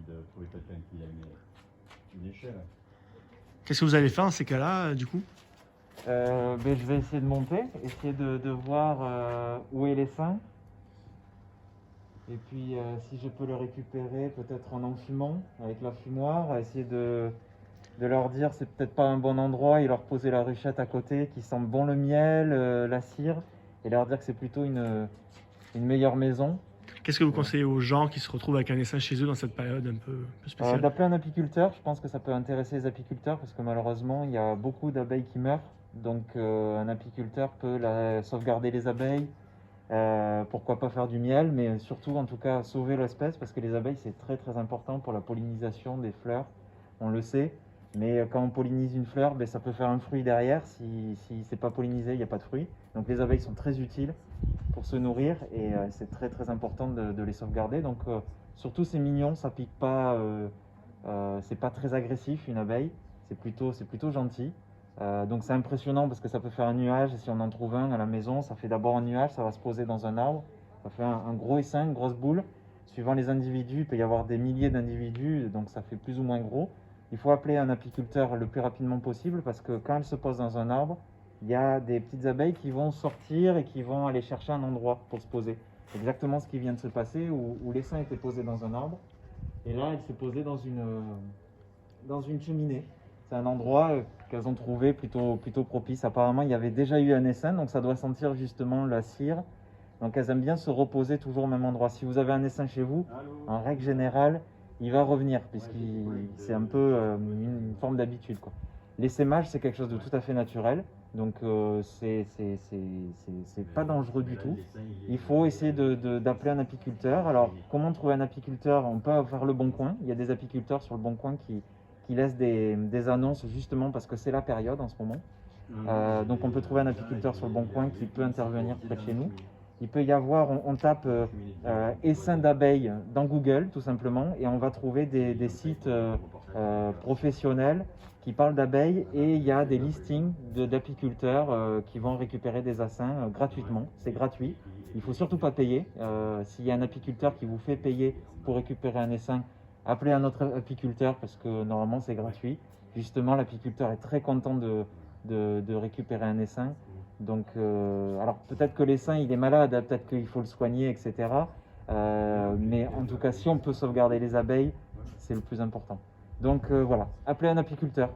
de trouver quelqu'un qui a une échelle. Qu'est-ce que vous allez faire dans ces cas-là, du coup? Je vais essayer de monter, essayer de voir où est l'essaim. Et puis si je peux le récupérer peut-être en enfumant avec la fumoir, essayer de leur dire c'est peut-être pas un bon endroit et leur poser la ruchette à côté qui sent bon le miel, la cire, et leur dire que c'est plutôt une meilleure maison. Qu'est-ce que vous conseillez aux gens qui se retrouvent avec un essaim chez eux dans cette période un peu spéciale? D'appeler un apiculteur, je pense que ça peut intéresser les apiculteurs parce que malheureusement il y a beaucoup d'abeilles qui meurent. Donc un apiculteur peut sauvegarder les abeilles, pourquoi pas faire du miel, mais surtout en tout cas sauver l'espèce parce que les abeilles c'est très très important pour la pollinisation des fleurs, on le sait. Mais quand on pollinise une fleur, ça peut faire un fruit derrière. Si c'est pas pollinisé, il n'y a pas de fruit. Donc les abeilles sont très utiles pour se nourrir et c'est très très important de les sauvegarder. Donc surtout c'est mignon, ça pique pas, c'est pas très agressif une abeille, c'est plutôt gentil. Donc c'est impressionnant parce que ça peut faire un nuage et si on en trouve un à la maison, ça fait d'abord un nuage, ça va se poser dans un arbre, ça fait un gros essaim, une grosse boule. Suivant les individus, il peut y avoir des milliers d'individus, donc ça fait plus ou moins gros. Il faut appeler un apiculteur le plus rapidement possible parce que quand elle se pose dans un arbre, il y a des petites abeilles qui vont sortir et qui vont aller chercher un endroit pour se poser. C'est exactement ce qui vient de se passer où l'essaim était posé dans un arbre et là elle s'est posée dans une cheminée. C'est un endroit qu'elles ont trouvé plutôt propice. Apparemment il y avait déjà eu un essaim donc ça doit sentir justement la cire. Donc elles aiment bien se reposer toujours au même endroit. Si vous avez un essaim chez vous, en règle générale, il va revenir, puisque c'est un peu une forme d'habitude, quoi. L'essaimage, c'est quelque chose de tout à fait naturel, donc c'est pas dangereux du tout. Il faut essayer d'appeler un apiculteur. Alors, comment trouver un apiculteur? On peut faire le Bon Coin. Il y a des apiculteurs sur le Bon Coin qui laissent des annonces justement parce que c'est la période en ce moment. Donc on peut trouver un apiculteur sur le Bon Coin qui peut intervenir près de chez nous. Il peut y avoir, on tape essaim d'abeilles dans Google tout simplement et on va trouver des sites professionnels qui parlent d'abeilles et il y a des listings d'apiculteurs qui vont récupérer des essaims gratuitement, c'est gratuit. Il ne faut surtout pas payer. S'il y a un apiculteur qui vous fait payer pour récupérer un essaim, appelez un autre apiculteur parce que normalement c'est gratuit. Justement, l'apiculteur est très content de récupérer un essaim. Donc, alors peut-être que l'essaim il est malade, peut-être qu'il faut le soigner, etc. Mais en tout cas, si on peut sauvegarder les abeilles, c'est le plus important. Donc voilà, appelez un apiculteur.